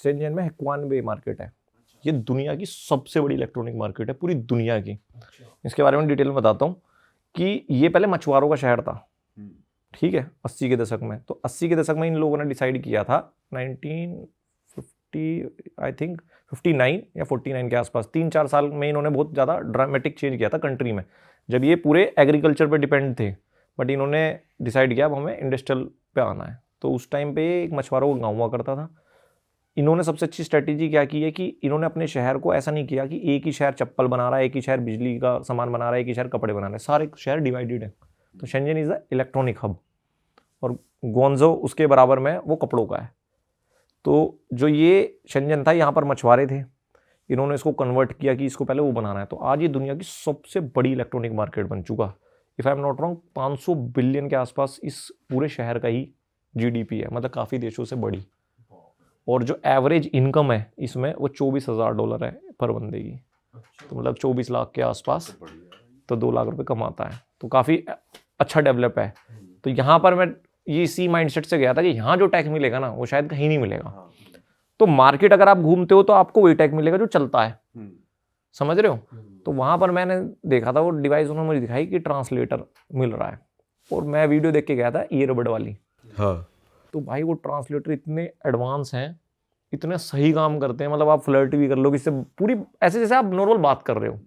Shenzhen में हुआनवे market है, ये दुनिया की सबसे बड़ी इलेक्ट्रॉनिक मार्केट है पूरी दुनिया की। इसके बारे में डिटेल में बताता हूँ कि ये पहले मछुआरों का शहर था, ठीक है, 80 के दशक में। तो 80 के दशक में इन लोगों ने डिसाइड किया था 1950 आई थिंक 59 या 49 के आसपास, 3-4 साल में इन्होंने बहुत ज़्यादा ड्रामेटिक चेंज किया था कंट्री में, जब ये पूरे एग्रीकल्चर पे डिपेंड थे, बट इन्होंने डिसाइड किया अब हमें इंडस्ट्रियल पे आना है। तो उस टाइम पे एक मछुआरों का गाँव हुआ करता था। इन्होंने सबसे अच्छी स्ट्रेटेजी क्या की है कि इन्होंने अपने शहर को ऐसा नहीं किया कि एक ही शहर चप्पल बना रहा है, एक ही शहर बिजली का सामान बना रहा है, एक ही शहर कपड़े बना रहा है, सारे शहर डिवाइडेड है। तो Shenzhen is the electronic hub और ग्वांगझो उसके बराबर में वो कपड़ों का है। तो जो ये शेंजन था, यहाँ पर मछुआरे थे, इन्होंने इसको कन्वर्ट किया कि इसको पहले वो बनाना है। तो आज ये दुनिया की सबसे बड़ी इलेक्ट्रॉनिक मार्केट बन चुका। If I am not wrong 500 billion के आसपास इस पूरे शहर का ही जीडीपी है, मतलब काफ़ी देशों से बड़ी। और जो एवरेज इनकम है इसमें वो $24,000 है पर बंदे की। तो मतलब 24 लाख के आसपास, तो 2 लाख रुपए कमाता है, तो काफ़ी अच्छा डेवलप है। तो यहाँ पर मैं ये इसी माइंडसेट से गया था कि यहाँ जो टैग मिलेगा ना वो शायद कहीं नहीं मिलेगा। तो मार्केट अगर आप घूमते हो तो आपको वही टैग मिलेगा जो चलता है, समझ रहे हो। तो वहाँ पर मैंने देखा था वो डिवाइस उन्होंने मुझे दिखाई कि ट्रांसलेटर मिल रहा है, और मैं वीडियो देख के गया था ईयरबड वाली। हाँ। तो भाई वो ट्रांसलेटर इतने एडवांस हैं, इतने सही काम करते हैं, मतलब आप फ्लर्ट भी कर लो इससे पूरी, ऐसे जैसे आप नॉर्मल बात कर रहे हो।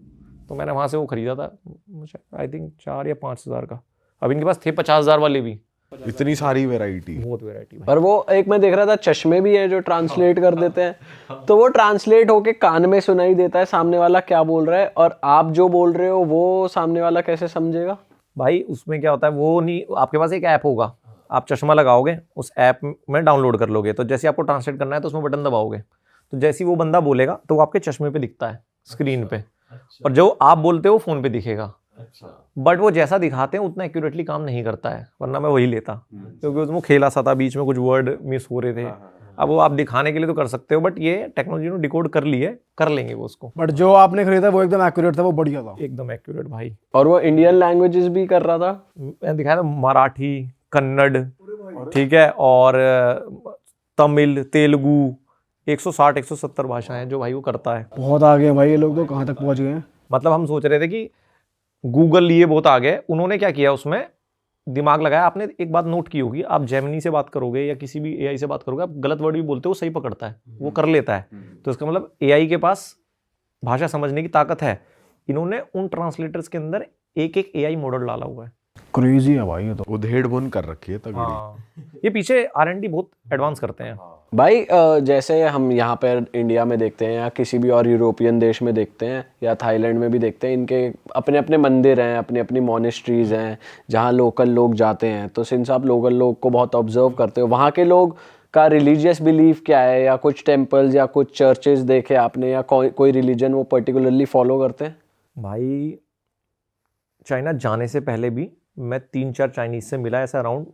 तो मैंने वहाँ से वो खरीदा था, मुझे आई थिंक 4 या 5 हज़ार का। अब इनके पास थे 50,000 वाले भी। इतनी सारी वैरायटी, बहुत वैरायटी। पर वो एक मैं देख रहा था चश्मे भी है जो ट्रांसलेट कर देते हैं, तो वो ट्रांसलेट होके कान में सुनाई देता है सामने वाला क्या बोल रहा है, और आप जो बोल रहे हो वो सामने वाला कैसे समझेगा? भाई उसमें क्या होता है, वो नहीं, आपके पास एक ऐप होगा, आप चश्मा लगाओगे, उस ऐप में डाउनलोड कर लोगे, तो जैसे आपको ट्रांसलेट करना है तो उसमें बटन दबाओगे, तो जैसे ही वो बंदा बोलेगा तो वो आपके चश्मे पे दिखता है स्क्रीन पे, और जो आप बोलते हो फोन पे दिखेगा। बट वो जैसा दिखाते हैं उतना एक्यूरेटली काम नहीं करता है, वरना मैं वही लेता, क्योंकि उसमें खेला सा था, बीच में कुछ वर्ड मिस हो रहे थे। अब वो आप दिखाने के लिए तो कर सकते हो, बट ये टेक्नोलॉजी ने डिकोड कर ली है, कर लेंगे वो उसको। बट जो आपने खरीदा वो एकदम एक्यूरेट था, वो बढ़िया था, एकदम एक्यूरेट भाई। और वो इंडियन लैंग्वेजेस भी कर रहा था, मैंने दिखाया था मराठी, कन्नड़, ठीक है, और तमिल, तेलुगु, 160-170 भाषाएं जो भाई वो करता है। बहुत आगे हैं भाई ये लोग, तो कहाँ तक पहुँच गए हैं। मतलब हम सोच रहे थे कि गूगल लिए बहुत आगे, उन्होंने क्या किया उसमें दिमाग लगाया। आपने एक बात नोट की होगी, आप जेमिनी से बात करोगे या किसी भी एआई से बात करोगे, आप गलत वर्ड भी बोलते हो सही पकड़ता है, वो कर लेता है। तो इसका मतलब एआई के पास भाषा समझने की ताकत है। इन्होंने उन ट्रांसलेटर्स के अंदर एक एक एआई मॉडल डाला हुआ है। क्रेजी है भाई ये तो, उधेड़-बुन कर रखी है तगड़ी। हाँ, ये पीछे R&D बहुत एडवांस करते हैं भाई। जैसे हम यहाँ पर इंडिया में देखते हैं या किसी भी और यूरोपियन देश में देखते हैं या थाईलैंड में भी देखते हैं, इनके अपने अपने मंदिर हैं, अपनी अपनी मॉनेस्ट्रीज हैं जहाँ लोकल लोग जाते हैं। तो सिंस आप लोकल लोग को बहुत ऑब्जर्व करते हो, वहाँ के लोग का रिलीजियस बिलीफ क्या है, या कुछ टेम्पल्स या कुछ चर्चेज देखे आपने, या कोई रिलीजन वो पर्टिकुलरली फॉलो करते हैं? भाई चाइना जाने से पहले भी मैं 3-4 चाइनीज से मिला ऐसा अराउंड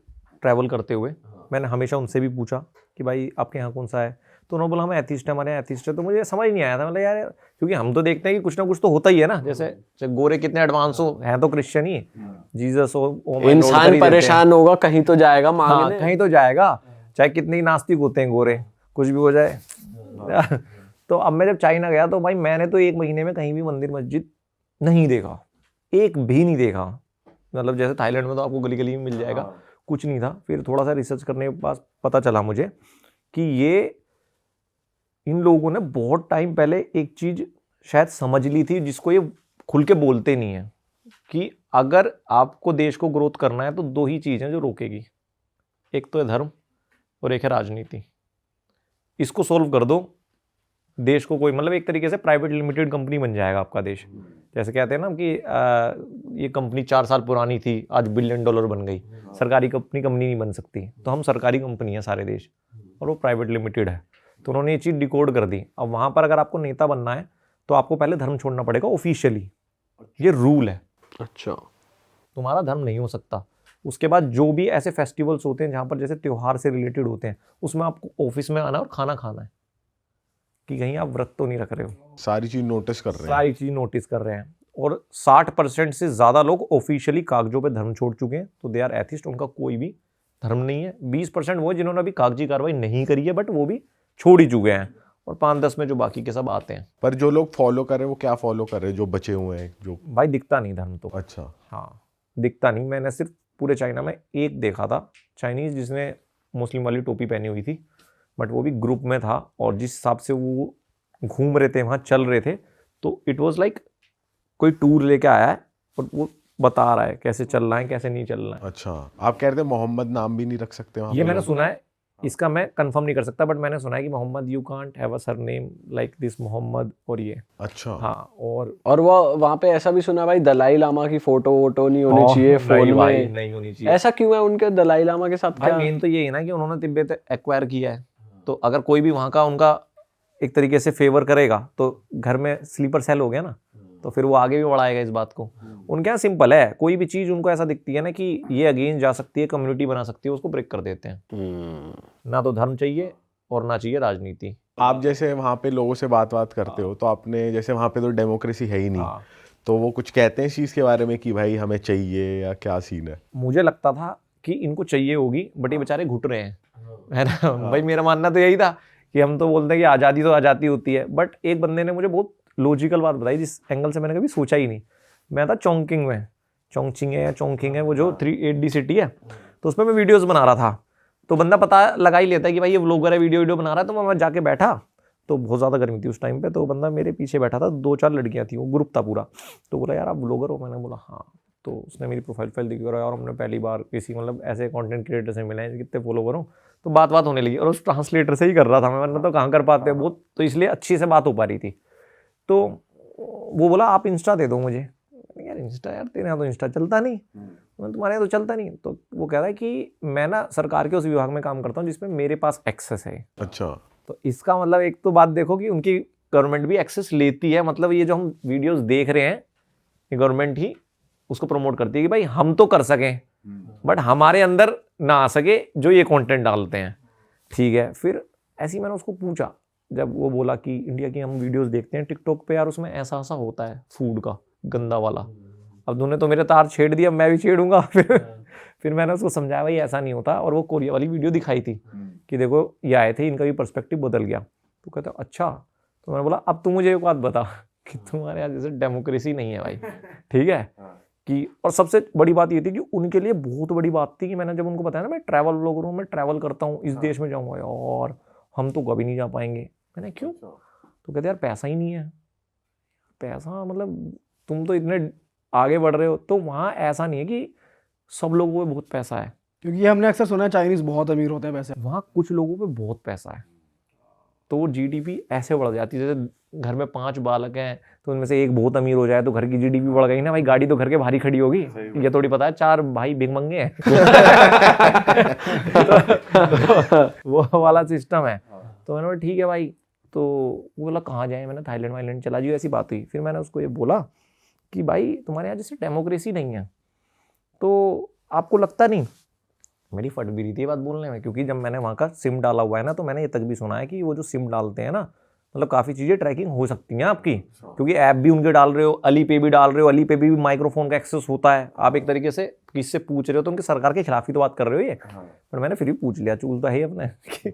ट्रैवल करते हुए। मैंने हमेशा उनसे भी पूछा कि भाई आपके यहाँ कौन सा है, तो उन्होंने बोला हम एथिस्ट है, हमारे यहाँ एथिस्ट है। तो मुझे समझ नहीं आया था, मतलब यार क्योंकि हम तो देखते हैं कि कुछ ना कुछ तो होता ही है ना, जैसे गोरे कितने एडवांस हो, हैं तो क्रिश्चियन ही, जीसस हो, इंसान परेशान होगा कहीं तो जाएगा मांगने। हाँ, कहीं तो जाएगा, चाहे कितने ही नास्तिक होते हैं गोरे, कुछ भी हो जाए। तो अब मैं जब चाइना गया तो भाई मैंने तो 1 महीने में कहीं भी मंदिर मस्जिद नहीं देखा, एक भी नहीं देखा। मतलब जैसे थाईलैंड में तो आपको गली गली में मिल जाएगा, कुछ नहीं था। फिर थोड़ा सा रिसर्च करने के बाद पता चला मुझे कि ये इन लोगों ने बहुत टाइम पहले एक चीज शायद समझ ली थी, जिसको ये खुल के बोलते नहीं है, कि अगर आपको देश को ग्रोथ करना है तो 2 ही चीज़ें जो रोकेगी, एक तो है धर्म और एक है राजनीति। इसको सोल्व कर दो, देश को कोई मतलब एक तरीके से प्राइवेट लिमिटेड कंपनी बन जाएगा आपका देश। जैसे कहते हैं ना कि ये कंपनी 4 साल पुरानी थी, आज $1 बिलियन बन गई। सरकारी कंपनी नहीं बन सकती, तो हम सरकारी कंपनी है सारे देश, और वो प्राइवेट लिमिटेड है। तो उन्होंने ये चीज़ डिकोड कर दी। अब वहाँ पर अगर आपको नेता बनना है तो आपको पहले धर्म छोड़ना पड़ेगा ऑफिशियली, ये रूल है। अच्छा, तुम्हारा धर्म नहीं हो सकता। उसके बाद जो भी ऐसे फेस्टिवल्स होते हैं जहाँ पर जैसे त्यौहार से रिलेटेड होते हैं, उसमें आपको ऑफिस में आना और खाना खाना है, कि कहीं आप व्रत तो नहीं रख रहे हो। सारी चीज नोटिस कर रहे हैं, सारी चीज नोटिस कर रहे हैं। और 60% से ज़्यादा लोग ऑफिशियली कागजों पे धर्म छोड़ चुके हैं, तो दे आर एथिस्ट, उनका कोई भी धर्म नहीं है। 20% वो जिन्होंने अभी कागजी कार्रवाई नहीं करी है, बट वो भी छोड़ ही चुके हैं, और 5-10 में जो बाकी के सब आते हैं। पर जो लोग फॉलो कर रहे हैं वो क्या फॉलो कर रहे हैं, जो बचे हुए हैं जो? भाई दिखता नहीं धर्म तो, अच्छा, हाँ दिखता नहीं। मैंने सिर्फ पूरे चाइना में एक देखा था चाइनीज़ जिसने मुस्लिम वाली टोपी पहनी हुई थी, बट वो भी ग्रुप में था, और जिस हिसाब से वो घूम रहे थे वहाँ चल रहे थे, तो इट वाज लाइक कोई टूर लेके आया है और वो बता रहा है कैसे चल रहा है कैसे नहीं चल रहा है। अच्छा, आप कह रहे थे मोहम्मद नाम भी नहीं रख सकते वहाँ ये पे मैंने लोग? सुना है, इसका मैं कंफर्म नहीं कर सकता, बट मैंने सुना है कि Mohammed you can't have a surname like this Mohammed, और ये अच्छा, हाँ। और वो वहाँ पे ऐसा भी सुना भाई, दलाई लामा की फोटो वोटो नहीं होनी चाहिए नहीं फोन भाई, में। नहीं होनी चाहिए। ऐसा क्यों है उनके दलाई लामा के साथ? भाई क्या मेन तो ये है ना कि उन्होंने तिब्बत एक्वायर किया है, तो अगर कोई भी वहाँ का उनका एक तरीके से फेवर करेगा तो घर में स्लीपर सेल हो गया ना, तो फिर वो आगे भी बढ़ाएगा इस बात को। उनके यहाँ सिंपल है, कोई भी चीज़ उनको ऐसा दिखती है ना कि ये अगेंस्ट जा सकती है, कम्युनिटी बना सकती है, उसको ब्रेक कर देते हैं। ना तो धर्म चाहिए और ना चाहिए राजनीति। आप जैसे वहाँ पे लोगों से बात करते हो, तो आपने जैसे वहाँ पे तो डेमोक्रेसी है ही नहीं, हाँ। तो वो कुछ कहते हैं इस चीज़ के बारे में कि भाई हमें चाहिए, या क्या सीन है? मुझे लगता था कि इनको चाहिए होगी, बट ये बेचारे घुट रहे हैं, है ना। भाई मेरा मानना तो यही था कि हम तो बोलते हैं कि आज़ादी तो आज़ादी होती है, बट एक बंदे ने मुझे बहुत लॉजिकल बात बताई जिस एंगल से मैंने कभी सोचा ही नहीं। मैं था चोंगकिंग में, चोंगचिंग है या चोंगकिंग है, वो जो 380 सिटी है, तो उसमें मैं वीडियोस बना रहा था। तो बंदा पता लगा ही लेता है कि भाई ये व्लॉगर है, वीडियो बना रहा है। तो मैं जाके बैठा, तो बहुत ज़्यादा गर्मी थी उस टाइम पे, तो बंदा मेरे पीछे बैठा था, 2-4 लड़कियाँ थी, वो ग्रुप था पूरा। तो बोला यार आप व्लॉगर हो? मैंने बोला हाँ। तो उसने मेरी प्रोफाइल देखी और यार हमने पहली बार किसी मतलब ऐसे कंटेंट क्रिएटर से मिले हैं, कितने फॉलोवर हो। तो बात होने लगी, और उस ट्रांसलेटर से ही कर रहा था मैं, वरना तो कहाँ कर पाते हैं बहुत, तो इसलिए अच्छी से बात हो पा रही थी। तो वो बोला आप इंस्टा दे दो मुझे। यार इंस्टा, यार तेरे यहाँ तो इंस्टा चलता नहीं, तुम्हारे यहाँ तो चलता नहीं। तो वो कह रहा है कि मैं ना सरकार के उस विभाग में काम करता हूँ जिसमें मेरे पास एक्सेस है। अच्छा, तो इसका मतलब एक तो बात देखो कि उनकी गवर्नमेंट भी एक्सेस लेती है, मतलब ये जो हम वीडियोस देख रहे हैं ये गवर्नमेंट ही उसको प्रमोट करती है कि भाई हम तो कर सकें, बट हमारे अंदर ना आ सके जो ये कंटेंट डालते हैं। ठीक है, फिर ऐसे ही मैंने उसको पूछा, जब वो बोला कि इंडिया की हम वीडियोस देखते हैं टिकटॉक पे, यार उसमें ऐसा ऐसा होता है फूड का गंदा वाला। अब तूने तो मेरे तार छेड़ दिया, मैं भी छेड़ूंगा। फिर मैंने उसको समझाया भाई ऐसा नहीं होता, और वो कोरिया वाली वीडियो दिखाई थी कि देखो ये आए थे, इनका भी पर्सपेक्टिव बदल गया। तो कहता अच्छा। तो मैंने बोला अब तू मुझे एक बात बता कि तुम्हारे यहाँ जैसे डेमोक्रेसी नहीं है भाई, ठीक है कि, और सबसे बड़ी बात ये थी कि उनके लिए बहुत बड़ी बात थी कि मैंने जब उनको बताया ना मैं ट्रैवल व्लॉगर हूँ, मैं ट्रैवल करता हूँ, इस देश में जाऊँगा, और हम तो कभी नहीं जा पाएंगे। मैंने क्यों? तो कहते यार पैसा ही नहीं है। पैसा मतलब तुम तो इतने आगे बढ़ रहे हो, तो वहाँ ऐसा नहीं है कि सब लोगों पे बहुत पैसा है, क्योंकि ये हमने अक्सर सुना है चाइनीज बहुत अमीर होते हैं पैसे। वहाँ कुछ लोगों पे बहुत पैसा है, तो वो जीडीपी ऐसे बढ़ जाती है। जैसे घर में 5 बालक हैं, तो उनमें से एक बहुत अमीर हो जाए तो घर की जीडीपी बढ़ गई ना भाई, गाड़ी तो घर के भारी खड़ी होगी। ये थोड़ी पता है 4 भाई भिखमंगे हैं। तो वो वाला सिस्टम है। तो मैंने बोला ठीक है भाई। तो वो बोला कहाँ जाए? मैंने थाईलैंड वाईलैंड चला जाइए, ऐसी बात हुई। फिर मैंने उसको ये बोला कि भाई तुम्हारे यहाँ जैसे डेमोक्रेसी नहीं है तो आपको लगता नहीं? मेरी फट भी रही थी बात बोलने में, क्योंकि जब मैंने वहाँ का सिम डाला हुआ है ना, तो मैंने ये तक भी सुना है कि वो जो सिम डालते हैं ना, मतलब काफ़ी चीज़ें ट्रैकिंग हो सकती हैं आपकी, क्योंकि ऐप भी उनके डाल रहे हो, अली पे भी डाल रहे हो, अली पे भी माइक्रोफोन का एक्सेस होता है। आप एक तरीके से किससे पूछ रहे हो तो उनके सरकार के खिलाफ ही तो बात कर रहे हो ये। पर मैंने फिर भी पूछ लिया, चूल तो है ही अपने कि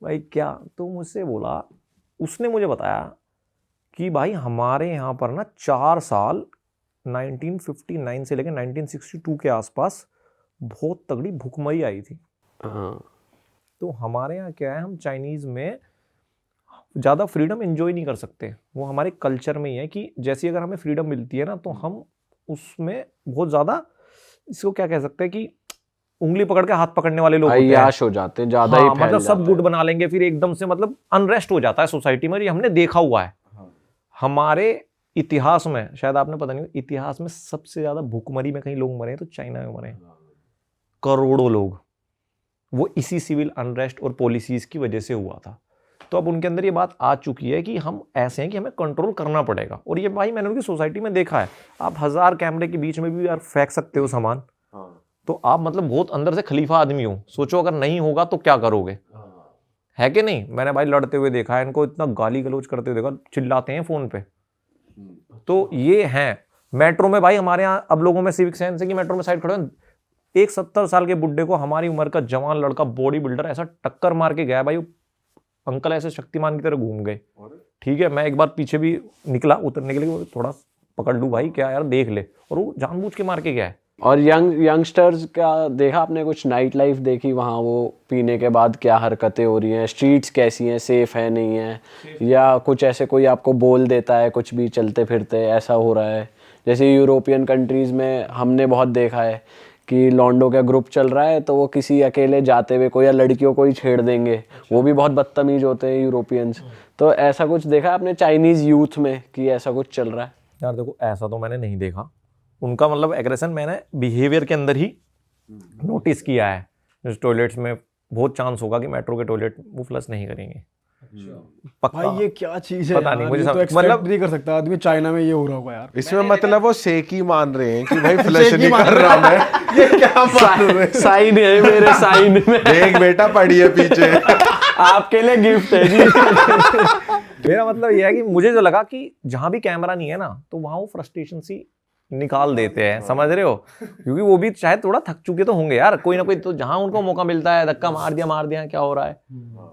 भाई क्या। तो मुझसे बोला, उसने मुझे बताया कि भाई हमारे यहाँ पर ना 4 साल 1959 से लेकर 1962 के आसपास बहुत तगड़ी भूखमरी आई थी। तो हमारे यहाँ क्या है, हम चाइनीज़ में ज़्यादा फ्रीडम एंजॉय नहीं कर सकते। वो हमारे कल्चर में ही है कि जैसी अगर हमें फ्रीडम मिलती है ना, तो हम उसमें बहुत ज़्यादा, इसको क्या कह सकते हैं कि उंगली पकड़ के हाथ पकड़ने वाले लोग होते हैं, अय्याश हो जाते हैं, ज़्यादा ही फैल मतलब सब जाता गुड बना लेंगे, फिर एकदम से मतलब अनरेस्ट हो जाता है सोसाइटी में। ये हमने देखा हुआ है हमारे इतिहास में, शायद आपने पता नहीं, इतिहास में सबसे ज़्यादा भूखमरी में कहीं लोग मरे हैं तो चाइना में मरे, करोड़ों लोग। वो इसी सिविल अनरेस्ट और पॉलिसीज़ की वजह से हुआ था। तो अब उनके अंदर ये बात आ चुकी है कि हम ऐसे हैं कि हमें कंट्रोल करना पड़ेगा। और ये भाई मैंने उनकी सोसाइटी में देखा है, आप 1000 कैमरे के बीच में भी यार फेंक सकते हो सामान, तो आप मतलब बहुत अंदर से खलीफा आदमी हो। सोचो अगर नहीं होगा तो क्या करोगे, है कि नहीं? मैंने भाई लड़ते हुए देखा है इनको, इतना गाली गलौज करते हुए देखा, चिल्लाते हैं फ़ोन पे। तो ये हैं मेट्रो में भाई, हमारे यहाँ अब लोगों में सिविक सेंस है कि मेट्रो में साइड खड़े हैं, एक 70 साल के बुड्ढे को हमारी उम्र का जवान लड़का बॉडी बिल्डर ऐसा टक्कर मार के गया भाई, अंकल ऐसे शक्तिमान की तरह घूम गए। ठीक है, मैं एक बार पीछे भी निकला, उतरने के लिए थोड़ा पकड़ लूँ भाई, क्या यार देख ले, और वो जानबूझ के मार के गया है। और यंगस्टर्स का देखा आपने, कुछ नाइट लाइफ देखी वहाँ, वो पीने के बाद क्या हरकतें हो रही हैं, स्ट्रीट्स कैसी हैं, सेफ है नहीं है, या कुछ ऐसे कोई आपको बोल देता है कुछ भी चलते फिरते, ऐसा हो रहा है? जैसे यूरोपियन कंट्रीज़ में हमने बहुत देखा है कि लॉन्डो का ग्रुप चल रहा है तो वो किसी अकेले जाते हुए कोई या लड़कियों को ही छेड़ देंगे, वो भी बहुत बदतमीज होते हैं यूरोपियंस। तो ऐसा कुछ देखा आपने चाइनीज़ यूथ में कि ऐसा कुछ चल रहा है? यार देखो, ऐसा तो मैंने नहीं देखा, उनका मतलब एग्रेशन मैंने बिहेवियर के अंदर ही नोटिस किया है। जैसे टॉयलेट्स में बहुत चांस होगा कि मेट्रो के टॉयलेट वो फ्लश नहीं करेंगे, पक्का। भाई ये क्या चीज है पता नहीं, यार, मुझे ये तो मतलब एक्सपेक्ट नहीं कर सकता आदमी चाइना में ये हो रहा होगा यार। इसमें मतलब वो सेकी मान रहे हैं कि भाई फ्लश नहीं कर रहा मैं, ये क्या मान रहे हैं? साइन है मेरे साइन में, देख बेटा पड़ी है पीछे। आपके लिए गिफ्ट है जी। मेरा मतलब ये है कि मुझे जो लगा कि जहां भी कैमरा नहीं है ना, तो वहां वो फ्रस्ट्रेशन सी निकाल देते हैं, समझ रहे हो? क्योंकि वो भी शायद थोड़ा थक चुके तो होंगे यार, कोई ना कोई तो जहां उनको मौका मिलता है धक्का मार दिया क्या हो रहा है,